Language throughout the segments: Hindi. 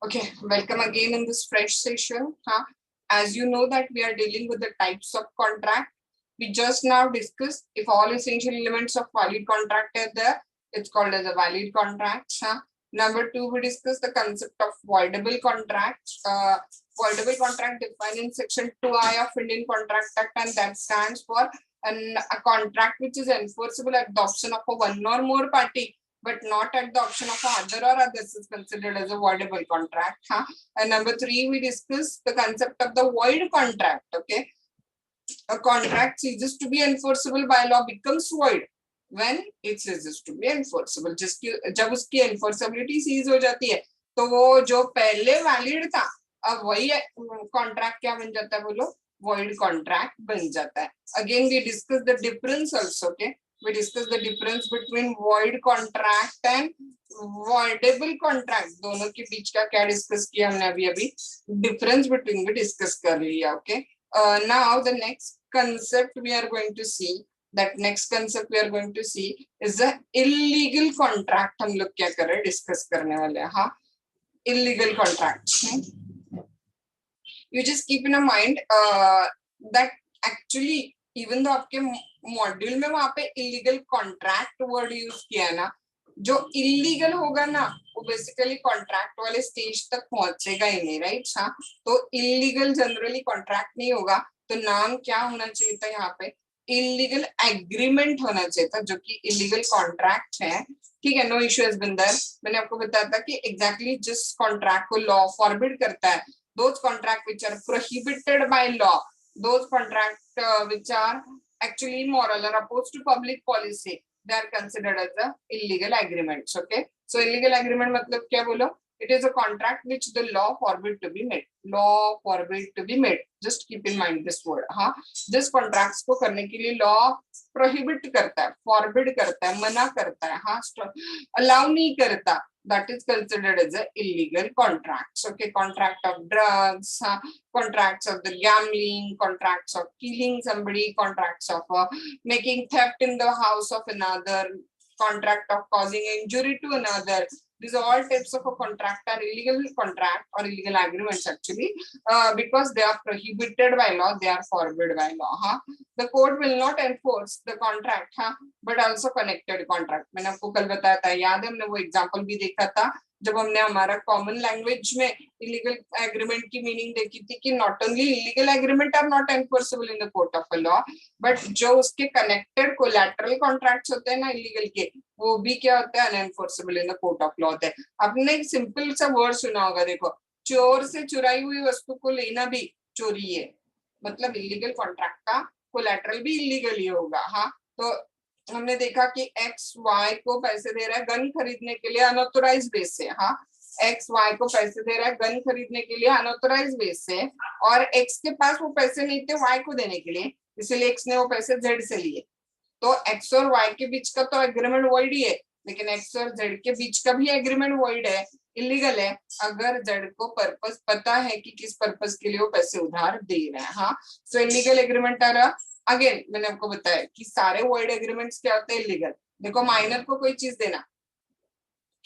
Okay, welcome again in this fresh session. As you know that we are dealing with the types of contract. We just now discussed if all essential elements of valid contract are there, it's called as a valid contract. Number two, we discussed the concept of voidable contract. Voidable contract defined in section 2I of Indian Contract Act, and that stands for a contract which is enforceable at the option of a one or more party, but not at the option of other or others, is considered as a voidable contract. And number three, we discussed the concept of the void contract. Okay, a contract ceases to be enforceable by law becomes void when it ceases to be enforceable. जब उसकी enforceability cease हो जाती है तो वो जो पहले valid था अब वही contract क्या बन जाता है बोलो, void contract बन जाता है. Again we discuss the difference also. Okay, we discuss the difference between void contract and voidable contract. दोनों के बीच का क्या डिस्कस किया हमने अभी difference between भी डिस्कस कर लिया. Okay, now the next concept we are going to see, is the illegal contract. हम लोग क्या कर रहे हैं, डिस्कस करने वाले हैं. हाँ, illegal contract. You just keep in mind that actually even though आपके मॉड्यूल में वहां पे illegal contract word यूज किया है ना, जो इलीगल होगा ना वो बेसिकली कॉन्ट्रैक्ट वाले स्टेज तक पहुंचेगा ही नहीं, राइट. हाँ, तो इलीगल जनरली कॉन्ट्रैक्ट नहीं होगा, तो नाम क्या होना चाहिए था यहाँ पे, इलीगल एग्रीमेंट होना चाहिए था, जो कि इलीगल कॉन्ट्रैक्ट है. ठीक है, no issue has been there. मैंने आपको बताया था कि एग्जैक्टली जिस कॉन्ट्रैक्ट को लॉ फॉरबिड करता है, those contract which are prohibited by law, those contract which are actually immoral or opposed to public policy, they are considered as the illegal agreements. Okay, so illegal agreement मतलब क्या बोलो, it is a contract which the law forbid to be made. Law forbid to be made, just keep in mind this word. हाँ, जिस contracts को करने के लिए law prohibit करता है, forbid करता है, मना करता है, हाँ, allow नहीं करता, that is considered as a illegal contracts. Okay, contract of drugs, contracts of the gambling, contracts of killing somebody, contracts of making theft in the house of another, contract of causing injury to another. These all types of a contract are illegal contract or illegal agreements actually, because they are prohibited by law, they are forbidden by law. The court will not enforce the contract, but also connected contract. मैंने आपको कल बताया था, याद है, हमने वो एग्जांपल भी देखा था जब हमने हमारा कॉमन लैंग्वेज में इलीगल एग्रीमेंट की मीनिंग देखी थी कि not only illegal agreement are not enforceable in the court of law, but जो उसके कनेक्टेड कोलैटरल कॉन्ट्रैक्ट्स होते हैं ना इलीगल के, वो भी क्या होते हैं, unenforceable in the court of law होते हैं. आपने एक सिंपल सा वर्ड सुना होगा, देखो, चोर से चुराई हुई वस्तु को लेना भी चोरी है, मतलब इलीगल कॉन्ट्रैक्ट का कोलैटरल भी इलीगल ही होगा. हाँ, तो हमने देखा कि एक्स वाई को पैसे दे रहा है गन खरीदने के लिए अनऑथोराइज बेस से. हाँ, एक्स वाई को पैसे दे रहा है गन खरीदने के लिए अनऑथोराइज बेस से, और एक्स के पास वो पैसे नहीं थे वाई को देने के लिए, इसलिए एक्स ने वो पैसे जेड से लिए. तो एक्स और वाई के बीच का तो एग्रीमेंट वॉइड ही है, लेकिन एक्स और जेड के बीच का भी एग्रीमेंट वॉइड है, इलीगल है, अगर जेड को पर्पस पता है कि किस पर्पस के लिए वो पैसे उधार दे रहे हैं. हाँ, सो इलीगल एग्रीमेंट आ रहा. अगेन मैंने आपको बताया कि सारे वॉइड एग्रीमेंट्स क्या होते हैं, इलीगल. देखो, माइनर को कोई चीज देना,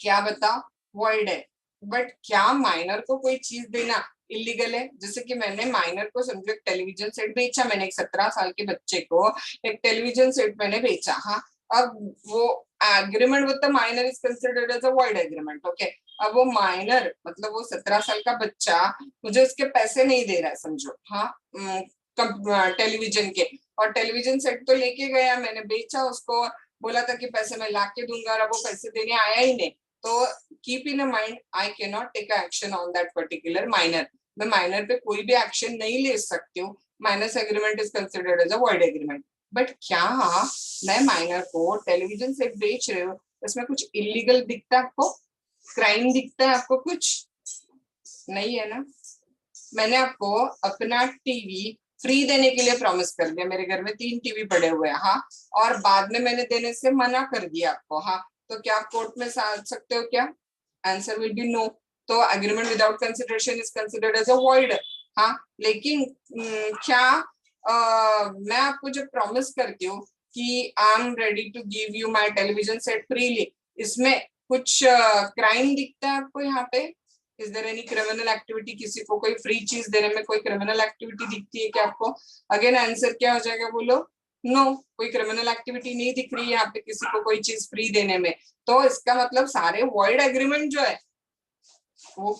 क्या बताओ, वॉइड है, बट क्या माइनर को कोई चीज देना इलीगल है. जैसे कि मैंने माइनर को समझो एक टेलीविजन सेट बेचा, मैंने एक 17 साल के बच्चे को एक टेलीविजन सेट मैंने बेचा. हाँ, अब वो agreement with the minor is considered as a void agreement. Okay, अब वो माइनर मतलब वो 17 साल का बच्चा मुझे उसके पैसे नहीं दे रहा है, समझो. हाँ, टेलीविजन के, और टेलीविजन सेट तो लेके गया, मैंने बेचा उसको, बोला था कि पैसे मैं ला के दूंगा, और वो पैसे देने आया ही नहीं. तो keep in mind, I can not take action on that particular minor. मैं माइनर पे कोई भी एक्शन नहीं ले सकती हूँ. Minor's agreement is considered as a void agreement. But क्या मैं माइनर को टेलीविजन सेट बेच रहे हो, इसमें कुछ इलीगल दिखता है आपको, क्राइम दिखता है आपको, कुछ नहीं है ना. मैंने आपको अपना टीवी फ्री देने के लिए प्रॉमिस कर दिया, मेरे घर में 3 टीवी पड़े हुए हैं. हाँ, और बाद में मैंने देने से मना कर दिया आपको. हाँ, तो क्या आप कोर्ट में आ सकते हो क्या? Answer will be no. तो agreement without consideration is considered as a void. हाँ, लेकिन क्या मैं आपको जब प्रॉमिस करती हूँ कि I am ready to give you my television set freely, इसमें कुछ क्राइम दिखता है आपको यहाँ पे? Is there any criminal activity? किसी को कोई फ्री चीज देने में कोई क्रिमिनल एक्टिविटी दिखती है क्या आपको? अगेन आंसर क्या हो जाएगा बोलो? नो, कोई क्रिमिनल एक्टिविटी नहीं दिख रही है यहाँ पे किसी को कोई चीज फ्री देने में। तो इसका मतलब सारे वॉइड एग्रीमेंट जो है वो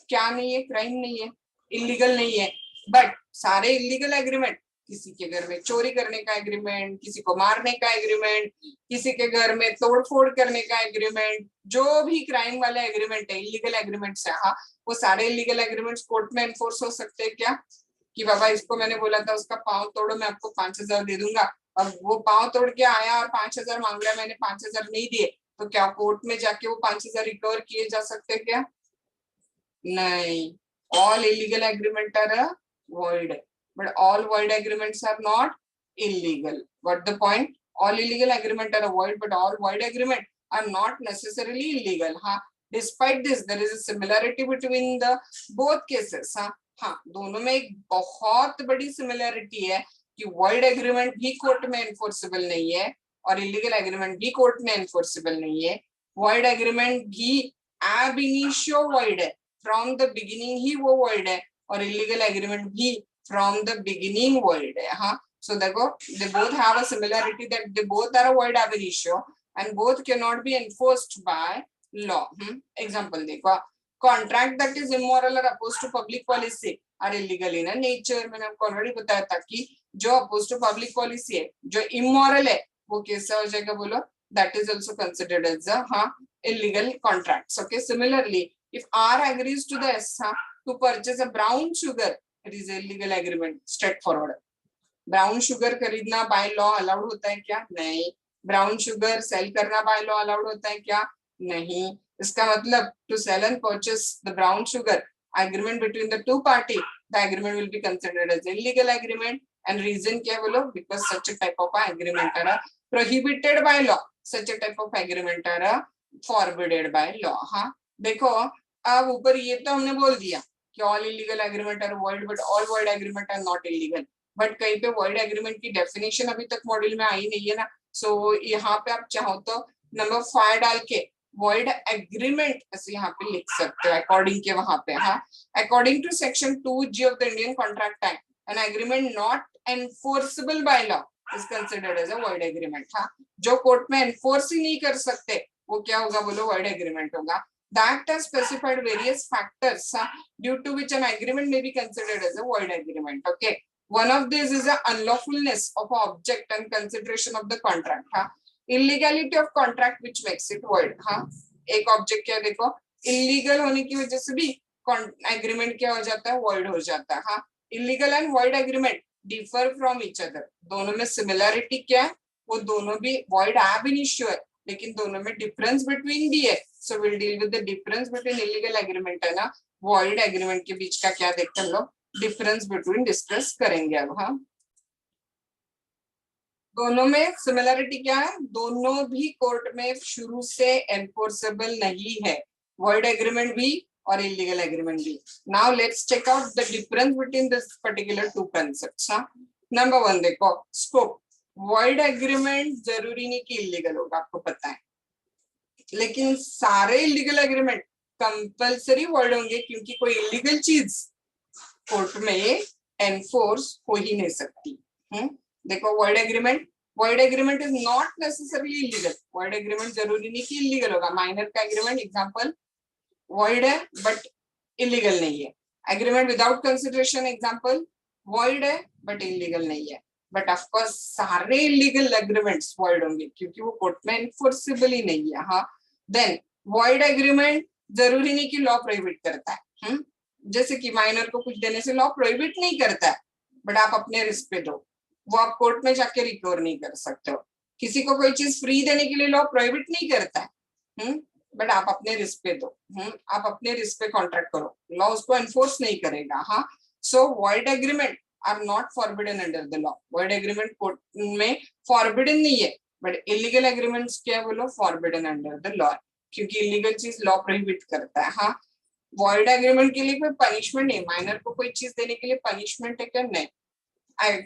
क्या नहीं है, क्राइम नहीं है, इलीगल नहीं है। बट सारे इलीगल एग्रीमेंट, किसी के घर में चोरी करने का एग्रीमेंट, किसी को मारने का एग्रीमेंट, किसी के घर में तोड़फोड़ करने का एग्रीमेंट, जो भी क्राइम वाला एग्रीमेंट है, इलीगल एग्रीमेंट्स है, हाँ, वो सारे इलीगल एग्रीमेंट्स कोर्ट में एनफोर्स हो सकते हैं क्या? कि बाबा इसको मैंने बोला था उसका पाँव तोड़ो, मैं आपको 5,000 दे दूंगा, अब वो पाँव तोड़ के आया और 5,000 मांग रहा है, मैंने 5,000 नहीं दिए, तो क्या कोर्ट में जाके वो 5,000 रिकवर किए जा सकते क्या? नहीं, all illegal agreement are void, but all void agreements are not illegal. What the point? All illegal agreement are void, but all void agreement are not necessarily illegal. हाँ, despite this, there is a similarity between the both cases. हाँ हाँ, दोनों में एक बहुत बड़ी सिमिलैरिटी है कि void agreement भी कोर्ट में enforceable नहीं है और illegal agreement भी कोर्ट में enforceable नहीं है. Void agreement भी ab initio void है, फ्रॉम द बिगिनिंग ही वो वर्ड है, और इलीगल एग्रीमेंट भी फ्रॉम द बिगिनिंग वर्ड है. हाँ, सो देखो they both have a similarity that they both are a void ab initio and both cannot be enforced by law. Example देखो, कॉन्ट्रैक्ट दैट इज इमोरल और opposed to public policy are illegal in nature. मैंने आपको ऑलरेडी बताया था कि जो अपोज टू पब्लिक पॉलिसी है, जो इमोरल है, वो कैसा हो जाएगा बोलो? That is also considered as a illegal contracts. Okay, similarly, if R agrees to the S to purchase a brown sugar, it is a illegal agreement. Straightforward. Brown sugar खरीदना बाय लॉ अलाउड होता है क्या? नहीं. ब्राउन शुगर सेल करना बाय लॉ अलाउड होता है क्या? नहीं. इसका मतलब to sell and purchase the brown sugar, agreement between the two party, the agreement will be considered as illegal agreement. And reason क्या बोलो? Because such a type of agreement are prohibited by law, such a type of agreement are forbidden by law. हाँ, देखो अब ऊपर ये तो हमने बोल दिया कि all illegal agreement are void, but all void agreement are not illegal. But कहीं पे वॉइड एग्रीमेंट की डेफिनेशन अभी तक मॉड्यूल में आई नहीं है ना. सो यहाँ पे आप चाहो तो नंबर 5 डाल के वॉइड एग्रीमेंट ऐसे यहाँ पे लिख सकते हो अकॉर्डिंग के वहां पे. हाँ, according to section 2G of the Indian contract act, an agreement not enforceable by law is considered as a void agreement. हाँ, जो कोर्ट में एनफोर्स ही नहीं कर सकते वो क्या होगा बोलो? वॉइड एग्रीमेंट होगा. That has specified various factors due to which an agreement may be considered as a void agreement. Okay, one of these is the unlawfulness of object and consideration of the contract. हाँ, illegality of contract which makes it void. हाँ, एक ऑब्जेक्ट क्या देखो, इलीगल होने की वजह से भी एग्रीमेंट क्या हो जाता है? void हो जाता है. हाँ, illegal and void agreement differ from each other. दोनों में सिमिलैरिटी क्या है? वो दोनों भी void ab initio है, लेकिन दोनों में डिफरेंस बिटवीन भी है. So will deal with the difference between illegal agreement है ना वॉइड एग्रीमेंट के बीच का क्या देखकर लो डिफरेंस बिटवीन डिस्कस करेंगे अब. हाँ, दोनों में सिमिलरिटी क्या है? दोनों भी कोर्ट में शुरू से एनफोर्सेबल नहीं है, वॉइड एग्रीमेंट भी और इलीगल एग्रीमेंट भी. Now let's check out the difference between this particular two concepts. Number 1 देखो, स्कोप. वॉइड एग्रीमेंट जरूरी नहीं कि इलीगल होगा, आपको पता है, लेकिन सारे इलीगल एग्रीमेंट कंपलसरी वॉइड होंगे क्योंकि कोई इलीगल चीज कोर्ट में एनफोर्स हो ही नहीं सकती. देखो void agreement is not necessarily illegal. Void agreement जरूरी नहीं कि इलीगल होगा. माइनर का एग्रीमेंट एग्जांपल वॉइड है बट इलीगल नहीं है. Agreement without consideration example void है बट इलीगल नहीं है. बट ऑफकोर्स सारे इलीगल एग्रीमेंट्स वॉइड होंगे क्योंकि वो कोर्ट में एनफोर्सेबल ही नहीं है. हाँ, देन वॉइड एग्रीमेंट जरूरी नहीं कि लॉ प्रोहिबिट करता है. जैसे कि माइनर को कुछ देने से लॉ प्रोहिबिट नहीं करता है, बट आप अपने रिस्क पे दो, वो आप कोर्ट में जाके रिकवर नहीं कर सकते हो. किसी को कोई चीज फ्री देने के लिए लॉ प्रोहिबिट नहीं करता है, बट आप अपने रिस्क पे दो. आप अपने रिस्क पे कॉन्ट्रैक्ट करो, लॉ उसको एनफोर्स नहीं करेगा. हाँ, so void agreement are not forbidden under the law. Void agreement court में फॉरबिडन नहीं है, बट इलीगल एग्रीमेंट्स क्या है बोलो? फॉरबिडन अंडर द लॉ, क्योंकि इलीगल चीज लॉ प्रोहिबिट करता है. हाँ, वॉइड एग्रीमेंट के लिए कोई पनिशमेंट नहीं. माइनर को कोई चीज देने के लिए पनिशमेंट है क्या? नहीं.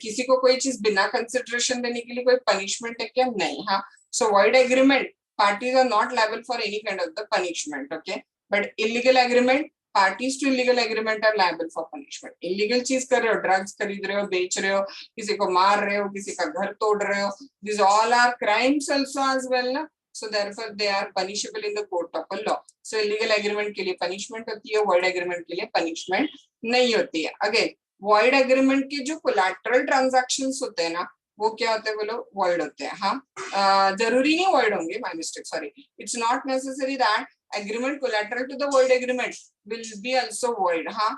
किसी को कोई चीज बिना कंसिडरेशन देने के लिए कोई पनिशमेंट है क्या? नहीं. हाँ, so void agreement parties are not liable for any kind of the punishment. Okay, but illegal agreement parties to illegal agreement are liable for punishment. Illegal चीज कर रहे हो, ड्रग्स खरीद रहे हो, बेच रहे हो, किसी को मार रहे हो, किसी का घर तोड़ रहे हो, this all are crimes also as well ना, so therefore they are punishable in the court of law. So illegal agreement के लिए punishment होती है, void agreement के लिए punishment नहीं होती है। Again void agreement के जो collateral transactions होते हैं ना, वो क्या होते हैं बोलो, void होते हैं। हाँ, जरूरी नहीं void होंगे, my mistake, sorry, it's not necessary that agreement collateral to the void agreement will be also void। हाँ,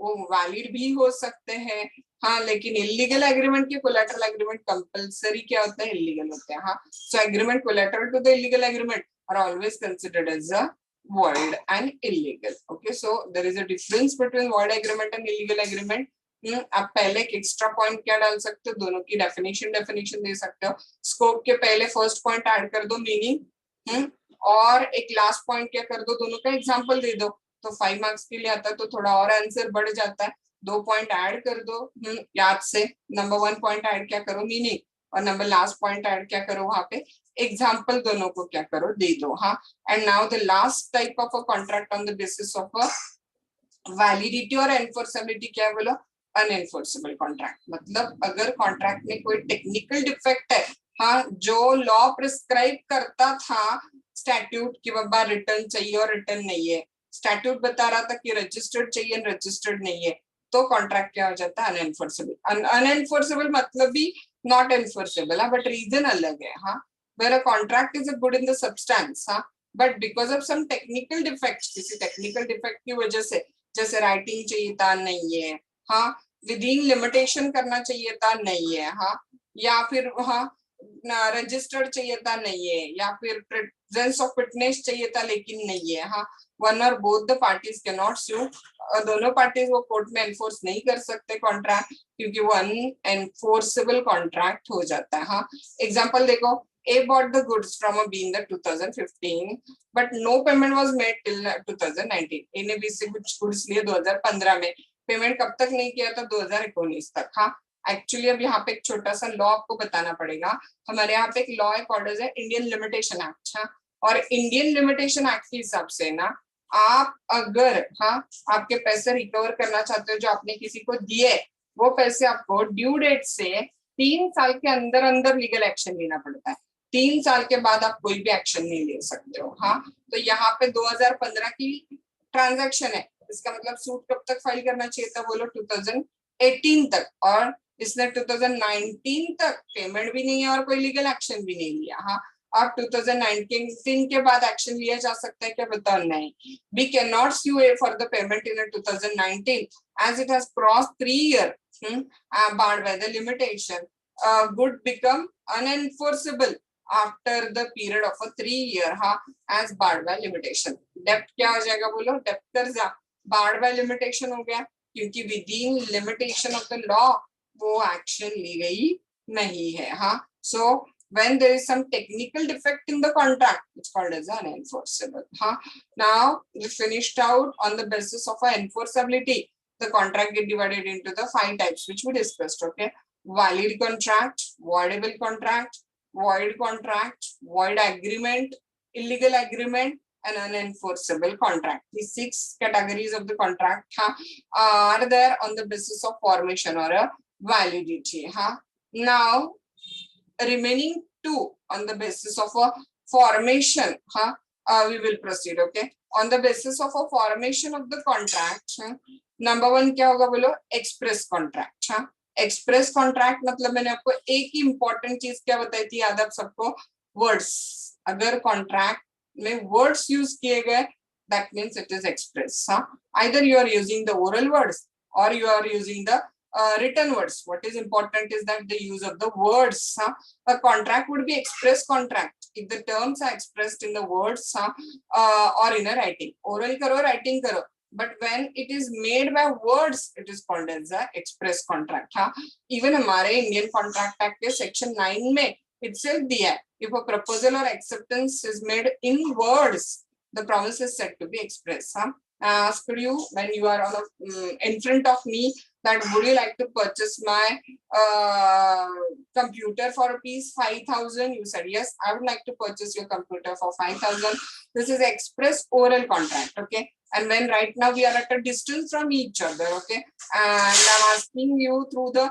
वो वैलिड भी हो सकते हैं। हाँ, लेकिन इलीगल एग्रीमेंट के कोलैटरल एग्रीमेंट कंपलसरी क्या होता है, इलीगल होते हैं। हाँ, so agreement collateral to the illegal agreement are always considered as a void and illegal। okay, so there is a difference between void agreement and illegal agreement। आप पहले एक एक्स्ट्रा पॉइंट क्या डाल सकते हो, दोनों की डेफिनेशन दे सकते हो। स्कोप के पहले फर्स्ट पॉइंट ऐड कर दो, मीनिंग, और एक लास्ट पॉइंट क्या कर दो, दोनों का एग्जांपल दे दो, तो 5 मार्क्स के लिए आता है, तो थोड़ा और आंसर बढ़ जाता है। 2 पॉइंट ऐड कर दो याद से, नंबर 1 पॉइंट ऐड क्या करो, मीनिंग, और नंबर लास्ट पॉइंट ऐड क्या करो, वहां पे एग्जांपल दोनों को क्या करो, दे दो। हाँ, and now the last type of a contract on the basis of a validity और एनफोर्सेबिलिटी क्या है बोलो, अनएनफोर्सेबल कॉन्ट्रैक्ट। मतलब अगर कॉन्ट्रैक्ट में कोई टेक्निकल डिफेक्ट है, हाँ, जो लॉ प्रिस्क्राइब करता था स्टैट्यूट की बाबा रिटर्न चाहिए और रिटर्न नहीं है, स्टैट्यूट बता रहा था कि रजिस्टर्ड चाहिए, रजिस्टर्ड नहीं है, तो कॉन्ट्रैक्ट क्या हो जाता है, अनएनफोर्सेबल। अनएनफोर्सेबल मतलब भी नॉट एनफोर्सेबल, हाँ, बट रीजन अलग है। हाँ, where a contract is good in the substance, हाँ, but because of some technical defect, किसी टेक्निकल डिफेक्ट की वजह से, जैसे राइटिंग चाहिए था, नहीं है, हाँ, विद इन लिमिटेशन करना चाहिए था, नहीं है, हाँ, या फिर हाँ रजिस्टर्ड चाहिए था, नहीं है, या फिर प्रेजेंस ऑफ फिटनेस चाहिए था लेकिन नहीं है। हाँ, वन और both the parties can not sue, दोनों पार्टीज वो कोर्ट में एनफोर्स नहीं कर सकते कॉन्ट्रैक्ट, क्योंकि वो अनएनफोर्सेबल कॉन्ट्रैक्ट हो जाता है। हाँ, एग्जांपल देखो, A bought the goods from a B in the 2015, but no payment was made till 2019. A ने B से कुछ goods लिए 2015 में, पेमेंट कब तक नहीं किया था, 2019 तक। हाँ, एक्चुअली अब यहाँ पे एक छोटा सा लॉ आपको बताना पड़ेगा। हमारे यहाँ पे एक लॉ एक ऑर्डर है, इंडियन लिमिटेशन एक्ट। हाँ, और इंडियन लिमिटेशन एक्ट के हिसाब से ना, आप अगर हाँ आपके पैसे रिकवर करना चाहते हो जो आपने किसी को दिए, वो पैसे आपको ड्यू डेट से 3 साल के अंदर अंदर लीगल एक्शन लेना पड़ता है। 3 साल के बाद आप कोई भी एक्शन नहीं ले सकते हो। हाँ, तो यहाँ पे 2015 की ट्रांजैक्शन है, इसका मतलब सूट कब तक फाइल करना चाहिए था बोलो, 2018 तक, और इसने 2019 तक पेमेंट भी नहीं है और कोई लीगल एक्शन भी नहीं लिया। हाँ, अब 2019 के बाद एक्शन लिया जा सकता है क्या, बताओ, नहीं। We can not sue A for the payment in 2019 as it has crossed 3 years barred by the limitation. Good become unenforceable after the period of a 3 year, हाँ, as barred by limitation. डेप्ट क्या हो जाएगा बोलो, डेप्ट कर्जा, barred by limitation हो गया, क्योंकि within limitation of the law वो एक्शन ली गई नहीं है। हाँ, so when there is some technical defect in the contract, it's called as unenforceable. Huh? Now we finished out on the basis of enforceability. The contract get divided into the 5 types which we discussed. Okay, valid contract, voidable contract, void agreement, illegal agreement, and unenforceable contract. These 6 categories of the contract are there on the basis of formation or a validity. Now remaining 2 on the basis of a formation, we will proceed. Okay, on the basis of a formation of the contract, number 1 क्या होगा बोलो, express contract। हाँ, express contract मतलब मैंने आपको एक ही important चीज क्या बताई थी, याद आप सबको, words। अगर contract में words use किए गए, that means it is express। हाँ, either you are using the oral words or you are using the written words. What is important is that the use of the words. A contract would be express contract if the terms are expressed in the words or in a writing. Oral karo, writing karo, but when it is made by words, it is called as a express contract. Even हमारे Indian Contract Act के section 9 में itself दिया है, if a proposal or acceptance is made in words, the promise is said to be express. asked you when you are on in front of me that would you like to purchase my computer for rupees 5,000? You said yes, I would like to purchase your computer for 5,000. This is express oral contract, okay? And when right now we are at a distance from each other, okay, and I'm asking you through the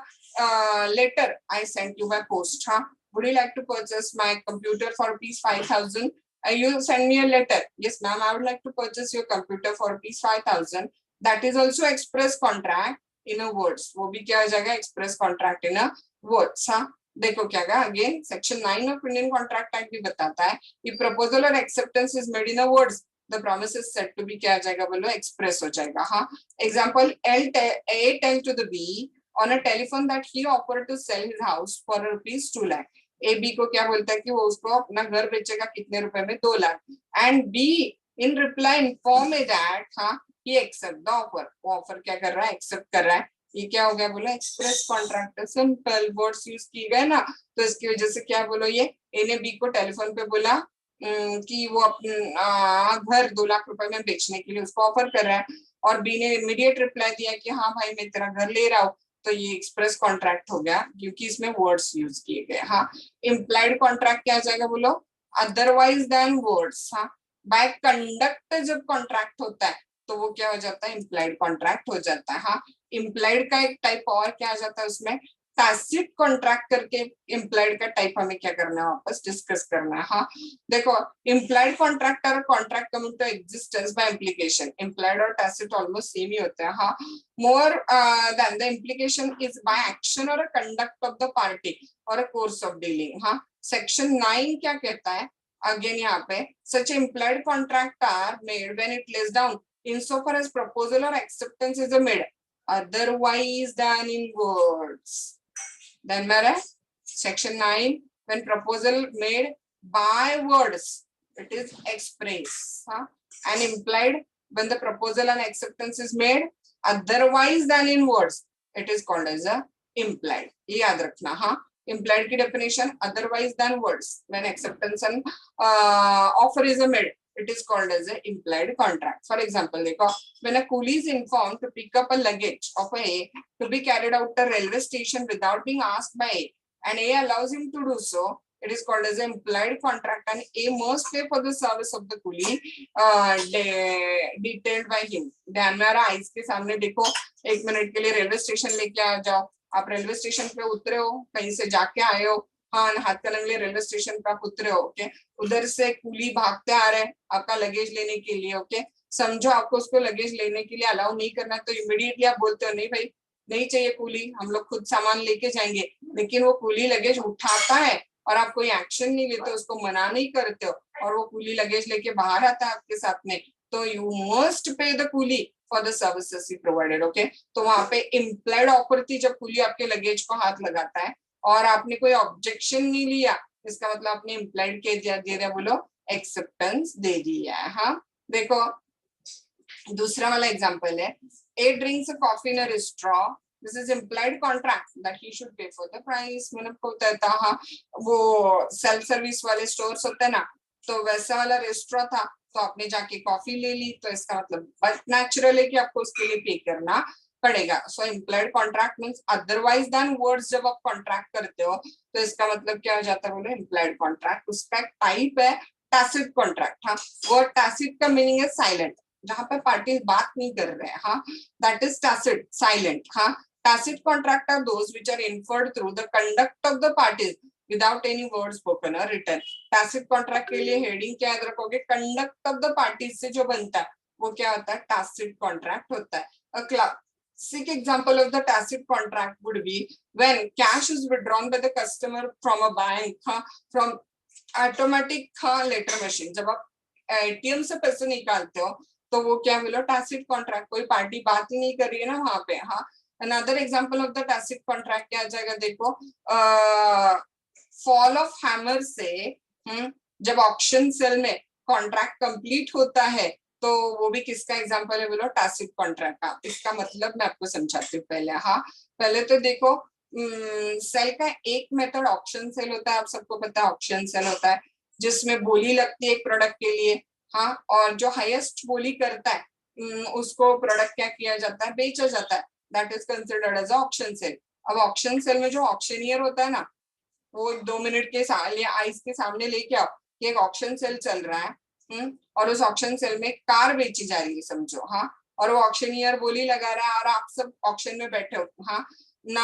letter I sent you by post, huh? Would you like to purchase my computer for rupees 5,000? You send me a letter, yes ma'am, I would like to purchase your computer for rupees 5,000. That is also express contract in a words. वो भी क्या हो जाएगा, express contract in a words, हाँ? देखो क्या होगा, again section 9 of Indian contract act भी बताता है कि प्रपोजल और acceptance is made in a words, the promise is said to be क्या आ जाएगा बोलो, एक्सप्रेस हो जाएगा, हाँ? Example, A tell to the B on a telephone that he offered to sell his house for rupees 2 lakh. A B को क्या बोलता है कि वो उसको अपना घर बेचेगा कितने रुपए में, 2 lakh. And be in reply inform A that हाँ ही एक्सेप्ट द ऑफर. वो ऑफर क्या कर रहा है, एक्सेप्ट कर रहा है. ये क्या हो गया बोलो, express contract. Simple words use किए गए ना, तो इसकी वजह से क्या बोलो, ये ए ने बी को टेलीफोन पे बोला कि वो अपना घर 2 लाख रुपए में बेचने के लिए उसको ऑफर कर रहा है, और बी ने इमीडिएट रिप्लाई दिया कि हाँ भाई मैं तेरा घर ले रहा हूँ. तो ये एक्सप्रेस कॉन्ट्रैक्ट हो गया क्योंकि इसमें वर्ड्स यूज किए गए, हाँ? इम्प्लाइड कॉन्ट्रैक्ट क्या आ जाएगा बोलो, अदरवाइज देन वर्ड्स, हाँ? बाय कंडक्ट जब कॉन्ट्रैक्ट होता है तो वो क्या हो जाता है, इम्प्लाइड कॉन्ट्रैक्ट हो जाता है, हाँ? इम्प्लाइड का एक टाइप और क्या आ जाता है उसमें, टैसिट कॉन्ट्रैक्ट करके इम्प्लाइड का टाइप हमें क्या करना है, वापस डिस्कस करना है, हाँ? देखो, इम्प्लाइड कॉन्ट्रैक्ट और contract coming to existence by implication, implied और टैसिट ऑलमोस्ट सेम ही होते हैं, हाँ? More than the implication is by action और a conduct of the party और अ कोर्स ऑफ डीलिंग, हाँ? सेक्शन 9 क्या कहता है अगेन यहाँ पे, such implied contract are made when it lays down insofar as proposal or acceptance is made otherwise than in words. Then where section 9, when proposal made by words it is express, huh? And implied when the proposal and acceptance is made otherwise than in words it is called as a implied. ये याद रखना, हाँ? Implied की definition otherwise than words when acceptance and offer is made it is called as an implied contract. For example, when a coolie is informed to pick up a luggage of A to be carried out to a railway station without being asked by A, and A allows him to do so, it is called as an implied contract, and A must pay for the service of the coolie detailed by him. ध्यान में आ रहा है? इसके सामने देखो, 1 मिनट के लिए रेलवे स्टेशन लेके आ जाओ. आप रेलवे स्टेशन पे उतरे हो, कहीं से जाके आए हो, हाँ, हाथ का नंगले रेलवे स्टेशन पे आप उतरे हो, ओके? उधर से कूली भागते आ रहे हैं आपका लगेज लेने के लिए, ओके? समझो आपको उसको लगेज लेने के लिए अलाउ नहीं करना, तो इमीडिएटली आप बोलते हो नहीं भाई नहीं चाहिए कूली, हम लोग खुद सामान लेके जाएंगे. लेकिन वो कूली लगेज उठाता है और आप कोई एक्शन नहीं लेते, उसको मना नहीं करते हो, और वो कूली लगेज लेके बाहर आता है आपके साथ में, तो you must pay the coolie for the services he provided, okay? तो वहां पे इम्प्लाइड ऑफर थी जब कूली आपके लगेज को हाथ लगाता है और आपने कोई ऑब्जेक्शन नहीं लिया, इसका मतलब आपने इम्प्लाइड के दे दिया बोलो, एक्सेप्टेंस दे दिया है, हाँ? देखो दूसरा वाला एग्जांपल है, A drinks a coffee in a restaurant, this is implied contract that he should pay for the price. मैंने आपको बताया था, हाँ, वो सेल्फ सर्विस वाले स्टोर्स होते हैं ना, तो वैसा वाला रेस्टोरेंट था, तो आपने जाके कॉफी ले ली, तो इसका मतलब बट नेचुरल है कि आपको उसके लिए पे करना पड़ेगा. So implied contract means otherwise than words. जब आप कॉन्ट्रैक्ट करते हो तो इसका मतलब क्या हो जाता है बोले, इम्प्लाइड कॉन्ट्रैक्ट. उसका टाइप है टैसिट कॉन्ट्रैक्ट, हाँ? वो टैसिट का मीनिंग है साइलेंट, जहां पे पार्टी बात नहीं कर रहे हैं, हाँ? दैट इज टैसिट, साइलेंट, हाँ? Tacit contract are those which are inferred through the conduct of the parties without any word spoken or written. Tacit contract के लिए हेडिंग क्या याद रखोगे, कंडक्ट ऑफ द पार्टीज से जो बनता है वो क्या होता है, टैसिट कॉन्ट्रैक्ट होता है. Classic example of the tacit contract would be when cash is withdrawn by the customer from a bank, from automatic letter machine. जब आप एटीएम से पैसे निकालते हो तो वो क्या बोलो, टैसिट कॉन्ट्रैक्ट. कोई पार्टी बात ही नहीं कर रही है ना वहां पे, हाँ? Another example of the tacit contract क्या आ जाएगा, देखो, फॉल ऑफ हैमर से जब ऑक्शन सेल में कॉन्ट्रैक्ट कंप्लीट होता है तो वो भी किसका एग्जांपल है बोलो, टैसिट कॉन्ट्रैक्ट का. इसका मतलब मैं आपको समझाती हूँ पहले, हाँ? पहले तो देखो, सेल का एक मेथड ऑक्शन सेल होता है, आप सबको पता है ऑक्शन सेल होता है जिसमें बोली लगती है एक प्रोडक्ट के लिए, हाँ? और जो हाईएस्ट बोली करता है उसको प्रोडक्ट क्या किया जाता है, बेचा जाता है, that is considered as auction sale. अब ऑक्शन सेल में जो ऑक्शनियर होता है ना, वो 2 मिनट के आइस के सामने लेके आओ कि एक ऑक्शन सेल चल रहा है, और उस ऑक्शन सेल में कार बेची जा रही है समझो, हाँ, और वो ऑक्शनियर बोली लगा रहा है और आप सब ऑक्शन में बैठे हो, हाँ ना,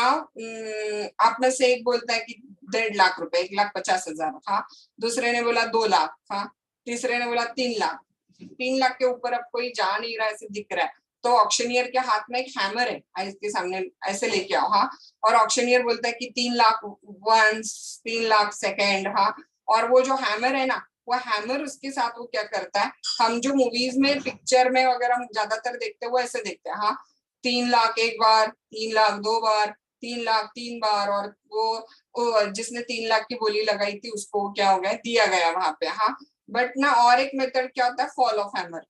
आप में से एक बोलता है कि 1.5 लाख रुपए, 1,50,000, हाँ, दूसरे ने बोला 2 लाख, हाँ, तीसरे ने बोला 3 लाख। 3 लाख के ऊपर अब कोई जा नहीं रहा है, ऐसे दिख रहा है, तो ऑक्शनियर के हाथ में एक हैमर है, इसके सामने ऐसे लेके आओ, हाँ, और ऑक्शनियर बोलता है कि 3 लाख वंस, 3 लाख सेकेंड, हाँ, और वो जो हैमर है ना, वो हैमर उसके साथ वो क्या करता है, हम जो मूवीज में पिक्चर में वगैरह हम ज्यादातर देखते हैं वो ऐसे देखते हैं, हाँ, 3 लाख एक बार, 3 लाख 2 बार, 3 लाख 3 बार, और वो जिसने 3 लाख की बोली लगाई थी उसको क्या हो गया, दिया गया वहां पे, हाँ। बट ना और एक मेथड क्या होता है, फॉल ऑफ हैमर,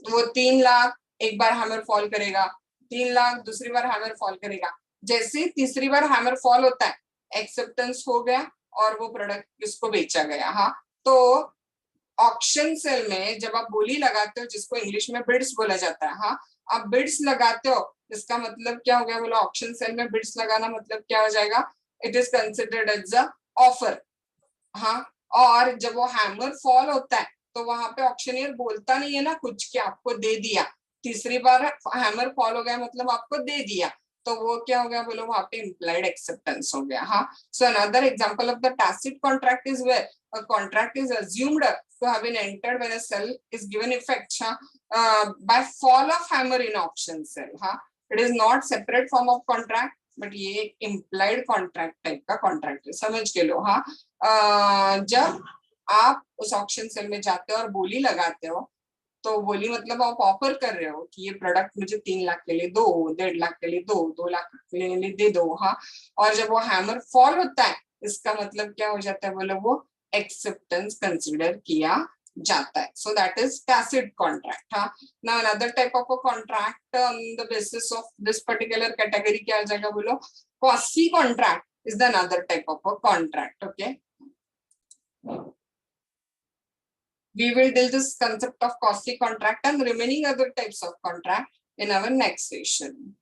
वो 3 लाख एक बार हैमर फॉल करेगा, 3 लाख दूसरी बार हैमर फॉल करेगा, जैसे तीसरी बार हैमर फॉल होता है, एक्सेप्टेंस हो गया और वो प्रोडक्ट उसको बेचा गया, हाँ। तो ऑक्शन सेल में जब आप बोली लगाते हो, जिसको इंग्लिश में बिड्स बोला जाता है, हाँ, आप बिड्स लगाते हो, इसका मतलब क्या हो गया बोलो, ऑक्शन सेल में बिड्स लगाना मतलब क्या हो जाएगा, it is considered as a offer, हाँ। और जब वो हैमर फॉल होता है तो वहां पे ऑक्शनियर बोलता नहीं है ना कुछ कि आपको दे दिया, तीसरी बार हैमर फॉल हो गया मतलब आपको दे दिया, तो वो क्या हो गया बोलो, वहां पे इम्प्लाइड एक्सेप्टेंस हो गया, हाँ। So another example of the tacit contract is where a contract is assumed to have been entered when a sell is given effect, by fall of hammer in auction sale, हाँ। It is not separate form of contract, but ये implied contract टाइप का कॉन्ट्रैक्ट है, समझ के लो, हाँ। जब आप उस ऑक्शन सेल में जाते हो और बोली लगाते हो, तो बोली मतलब आप ऑफर कर रहे हो कि ये प्रोडक्ट मुझे 3 लाख के लिए दो, 1.5 लाख के लिए दो, 2 लाख के लिए दे दो, हाँ। और जब वो हैमर फॉल होता है, इसका मतलब क्या हो जाता है बोलो, वो एक्सेप्टेंस कंसिडर किया जाता है, so that is tacit contract, हाँ। Now another type of a contract on the basis of this particular category क्या हो जाएगा बोलो, quasi contract is the another type of a contract, okay. We will deal this concept of quasi contract and remaining other types of contract in our next session.